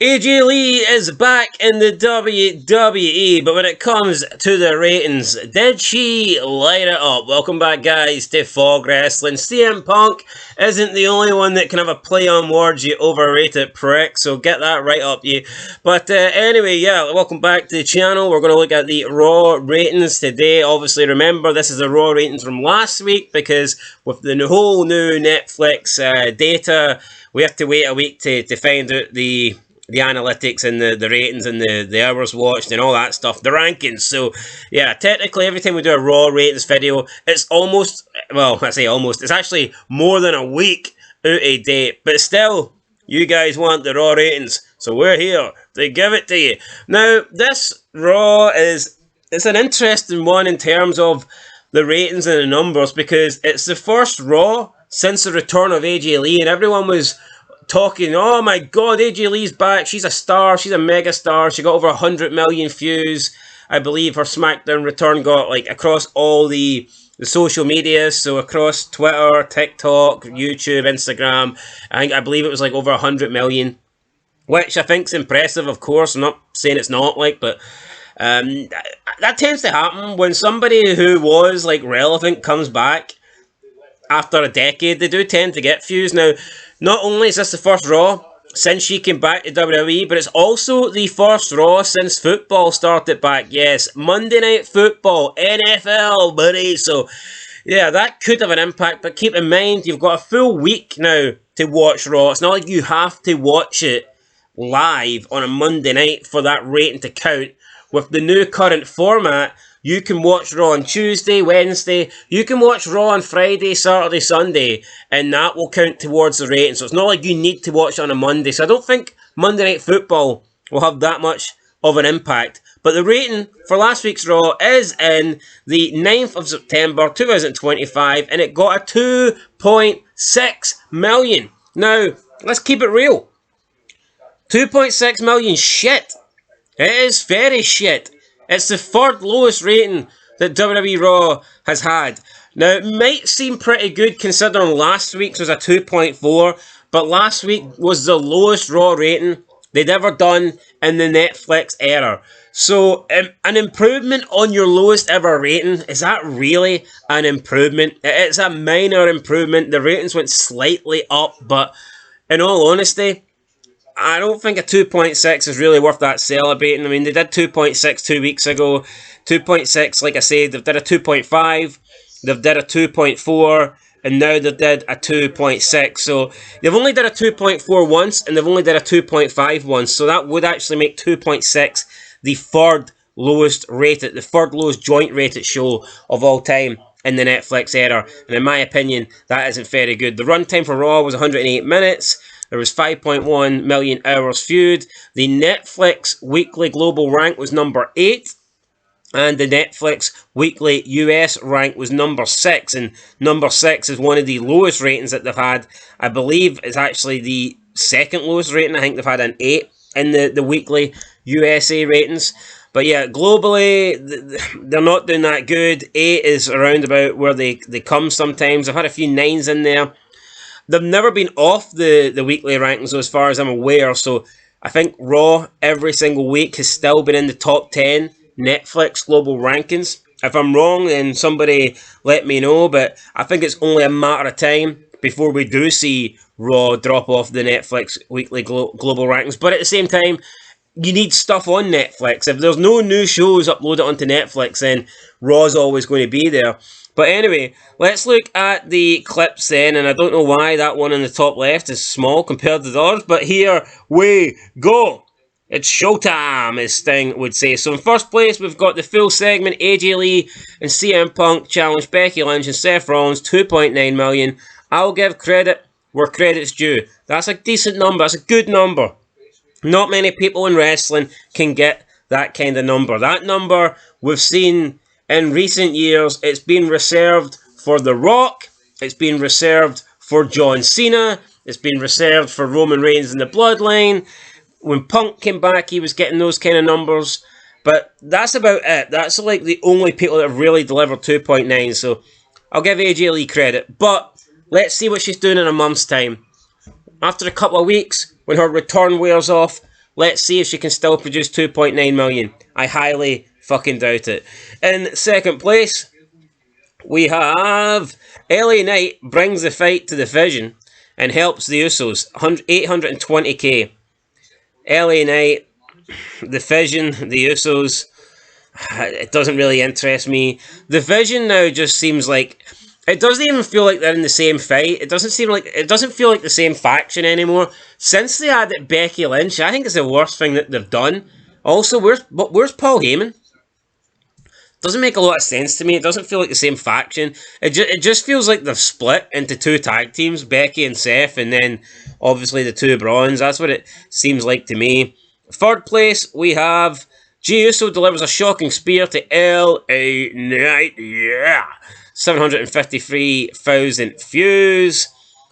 AJ Lee is back in the WWE, but when it comes to the ratings, did she light it up? Welcome back, guys, to Fog Wrestling. CM Punk isn't the only one that can have a play on words, you overrated prick, so get that right up, you. But anyway, yeah, welcome back to the channel. We're going to look at the Raw ratings today. Obviously, remember, this is the Raw ratings from last week, because with the whole new Netflix data, we have to wait a week to find out the analytics and the ratings and the hours watched and all that stuff, the rankings. So, yeah, technically every time we do a Raw ratings video, it's almost, well, I say almost, it's actually more than a week out of date. But still, you guys want the Raw ratings, so we're here to give it to you. Now, this Raw it's an interesting one in terms of the ratings and the numbers, because it's the first Raw since the return of AJ Lee, and everyone was talking, oh my god, AJ Lee's back, she's a star, she's a mega star, she got over 100 million views. I believe her SmackDown return got like across all the social media, so across Twitter, TikTok, YouTube, Instagram, I believe it was like over 100 million, which I think's impressive, of course. I'm not saying it's not, like, but that tends to happen when somebody who was like relevant comes back after a decade. They do tend to get views. Now, not only is this the first Raw since she came back to WWE, but it's also the first Raw since football started back. Yes, Monday Night Football, NFL, buddy. So, yeah, that could have an impact, but keep in mind, you've got a full week now to watch Raw. It's not like you have to watch it live on a Monday night for that rating to count. With the new current format, you can watch Raw on Tuesday, Wednesday, you can watch Raw on Friday, Saturday, Sunday, and that will count towards the rating. So it's not like you need to watch it on a Monday. So I don't think Monday Night Football will have that much of an impact. But the rating for last week's Raw is in the 9th of September 2025, and it got a 2.6 million. Now, let's keep it real. 2.6 million shit. It is very shit. It's the third lowest rating that WWE Raw has had. Now, it might seem pretty good considering last week's was a 2.4, but last week was the lowest Raw rating they'd ever done in the Netflix era. So, an improvement on your lowest ever rating, is that really an improvement? It's a minor improvement. The ratings went slightly up, but in all honesty, I don't think a 2.6 is really worth that celebrating. I mean, they did 2.6 2 weeks ago. 2.6, like I said, they've did a 2.5, they've did a 2.4, and now they've did a 2.6. So they've only did a 2.4 once, and they've only did a 2.5 once. So that would actually make 2.6 the third lowest rated, the third lowest joint rated show of all time in the Netflix era. And in my opinion, that isn't very good. The runtime for Raw was 108 minutes. There was 5.1 million hours viewed. The Netflix weekly global rank was number 8. And the Netflix weekly US rank was number 6. And number 6 is one of the lowest ratings that they've had. I believe it's actually the second lowest rating. I think they've had an 8 in the weekly USA ratings. But yeah, globally, they're not doing that good. 8 is around about where they come sometimes. I've had a few 9s in there. They've never been off the weekly rankings, as far as I'm aware, so I think Raw every single week has still been in the top 10 Netflix global rankings. If I'm wrong, then somebody let me know, but I think it's only a matter of time before we do see Raw drop off the Netflix weekly global rankings. But at the same time, you need stuff on Netflix. If there's no new shows uploaded onto Netflix, then Raw's always going to be there. But anyway, let's look at the clips then, and I don't know why that one on the top left is small compared to the others, but here we go. It's showtime, as Sting would say. So in first place, we've got the full segment. AJ Lee and CM Punk challenge Becky Lynch and Seth Rollins, 2.9 million. I'll give credit where credit's due. That's a decent number. That's a good number. Not many people in wrestling can get that kind of number. That number we've seen in recent years. It's been reserved for The Rock. It's been reserved for John Cena. It's been reserved for Roman Reigns and the Bloodline. When Punk came back, he was getting those kind of numbers. But that's about it. That's like the only people that have really delivered 2.9. So I'll give AJ Lee credit. But let's see what she's doing in a month's time. After a couple of weeks, when her return wears off, Let's see if she can still produce 2.9 million. I highly fucking doubt it. In second place, we have LA Knight brings the fight to the Vision and helps the Usos. 820k. LA Knight, the Vision, the Usos. It doesn't really interest me. The Vision now just seems like it doesn't even feel like they're in the same fight. It doesn't feel like the same faction anymore. Since they added Becky Lynch, I think it's the worst thing that they've done. Also, where's Paul Heyman? Doesn't make a lot of sense to me. It doesn't feel like the same faction. It just feels like they've split into two tag teams, Becky and Seth, and then obviously the two Brawns. That's what it seems like to me. Third place, we have Jey Uso delivers a shocking spear to LA Knight. Yeah. 753,000 views.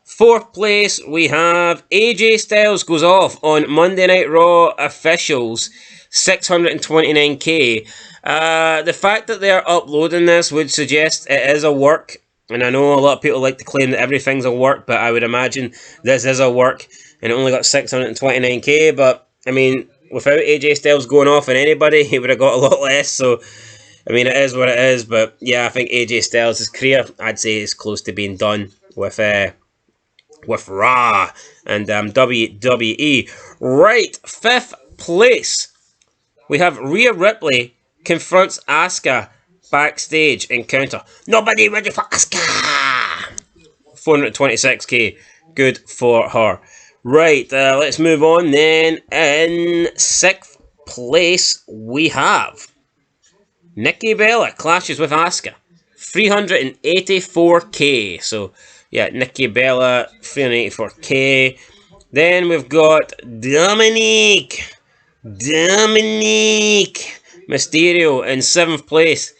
Fourth place, we have AJ Styles goes off on Monday Night Raw officials. 629k. The fact that they're uploading this would suggest it is a work. And I know a lot of people like to claim that everything's a work, but I would imagine this is a work. And it only got 629k. But, I mean, without AJ Styles going off on anybody, he would have got a lot less. So, I mean, it is what it is. But, yeah, I think AJ Styles' career, I'd say, is close to being done with Raw and WWE. Right, fifth place. We have Rhea Ripley confronts Asuka backstage encounter. Nobody ready for Asuka! 426k. Good for her. Right, let's move on then. In sixth place, we have Nikki Bella clashes with Asuka. 384k. So, yeah, Nikki Bella, 384k. Then we've got Dominic Mysterio in 7th place.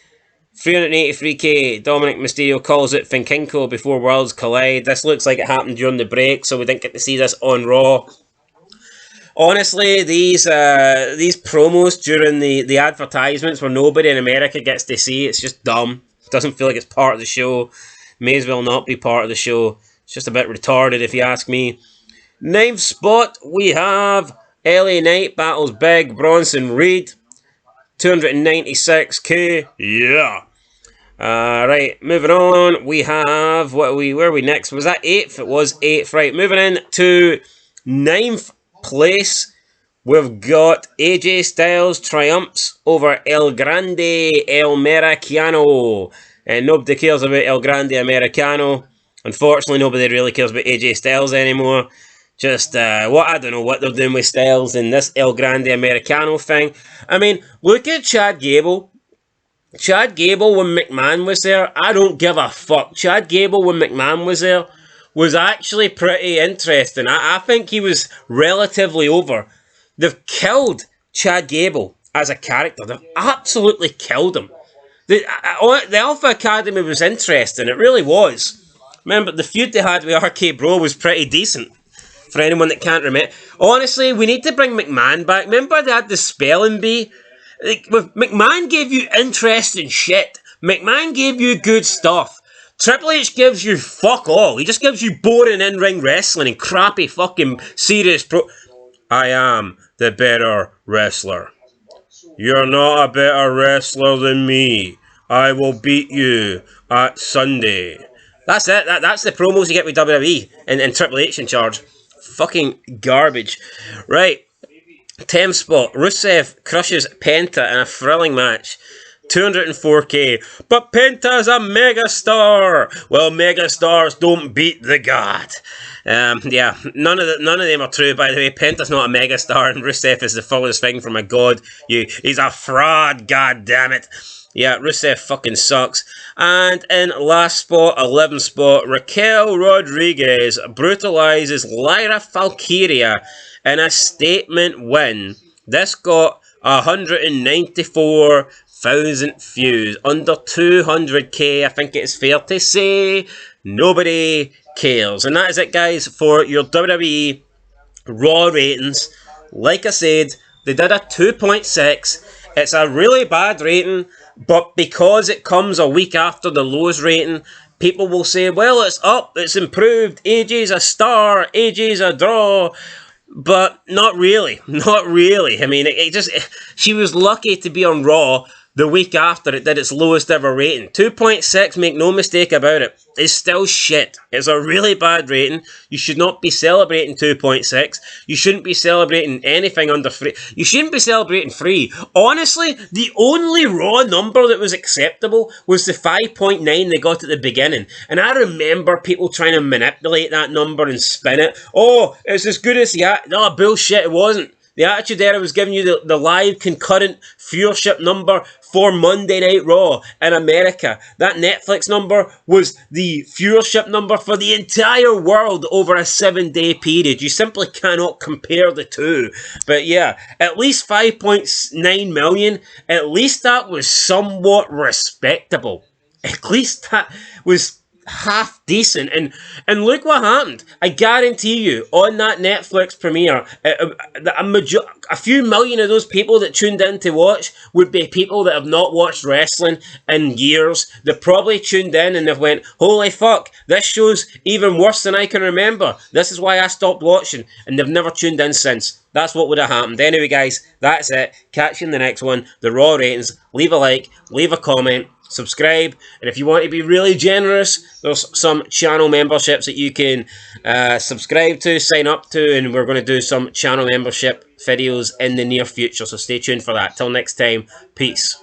383k. Dominic Mysterio calls it Finkinko before worlds collide. This looks like it happened during the break, so we didn't get to see this on Raw. Honestly, these promos during the advertisements where nobody in America gets to see, it's just dumb. It doesn't feel like it's part of the show. May as well not be part of the show. It's just a bit retarded if you ask me. 9th spot, we have LA Knight battles Big Bronson Reed. 296k. Yeah. Right, moving on. We have where are we next? Was that 8th? It was 8th. Right, moving in to 9th place. We've got AJ Styles triumphs over El Grande Americano. And nobody cares about El Grande Americano. Unfortunately, nobody really cares about AJ Styles anymore. Just, I don't know what they're doing with Styles and this El Grande Americano thing. I mean, look at Chad Gable. Chad Gable, when McMahon was there, I don't give a fuck. Chad Gable, when McMahon was there, was actually pretty interesting. I think he was relatively over. They've killed Chad Gable as a character. They've absolutely killed him. The Alpha Academy was interesting. It really was. Remember, the feud they had with RK Bro was pretty decent. For anyone that can't remember. Honestly, we need to bring McMahon back. Remember they had the spelling bee? McMahon gave you interesting shit. McMahon gave you good stuff. Triple H gives you fuck all. He just gives you boring in-ring wrestling and crappy fucking serious I am the better wrestler. You're not a better wrestler than me. I will beat you at Sunday. That's it. That's the promos you get with WWE and Triple H in charge. Fucking garbage. Right. 10th spot. Rusev crushes Penta in a thrilling match. 204k. But Penta's a megastar. Well, megastars don't beat the god. Yeah, none of them are true, by the way. Penta's not a megastar, and Rusev is the furthest thing from a god. He's a fraud, god damn it. Yeah, Rusev fucking sucks. And in last spot, 11th spot, Raquel Rodriguez brutalizes Lyra Valkyria in a statement win. This got 194,000 views. Under 200k, I think it's fair to say. Nobody cares. And that is it, guys, for your WWE Raw ratings. Like I said, they did a 2.6. It's a really bad rating, but because it comes a week after the lowest rating, people will say, well, it's up, it's improved, AJ's a star, AJ's a draw. But not really. Not really. I mean, she was lucky to be on Raw the week after it did its lowest ever rating. 2.6, make no mistake about it, is still shit. It's a really bad rating. You should not be celebrating 2.6. You shouldn't be celebrating anything under 3. You shouldn't be celebrating 3. Honestly, the only Raw number that was acceptable was the 5.9 they got at the beginning. And I remember people trying to manipulate that number and spin it. Oh, it's as good as the... No, bullshit, it wasn't. The Attitude Era was giving you the live concurrent viewership number for Monday Night Raw in America. That Netflix number was the viewership number for the entire world over a 7-day period. You simply cannot compare the two. But yeah, at least 5.9 million, at least that was somewhat respectable. At least that was half decent, and look what happened. I guarantee you, on that Netflix premiere, a few million of those people that tuned in to watch would be people that have not watched wrestling in years. They probably tuned in and they've went, holy fuck, this show's even worse than I can remember. This is why I stopped watching, and they've never tuned in since. That's what would have happened. Anyway, guys, that's it. Catch you in the next one. The Raw ratings. Leave a like, leave a comment, subscribe, and if you want to be really generous, there's some channel memberships that you can subscribe to, sign up to, and we're going to do some channel membership videos in the near future, so stay tuned for that. Till next time, peace.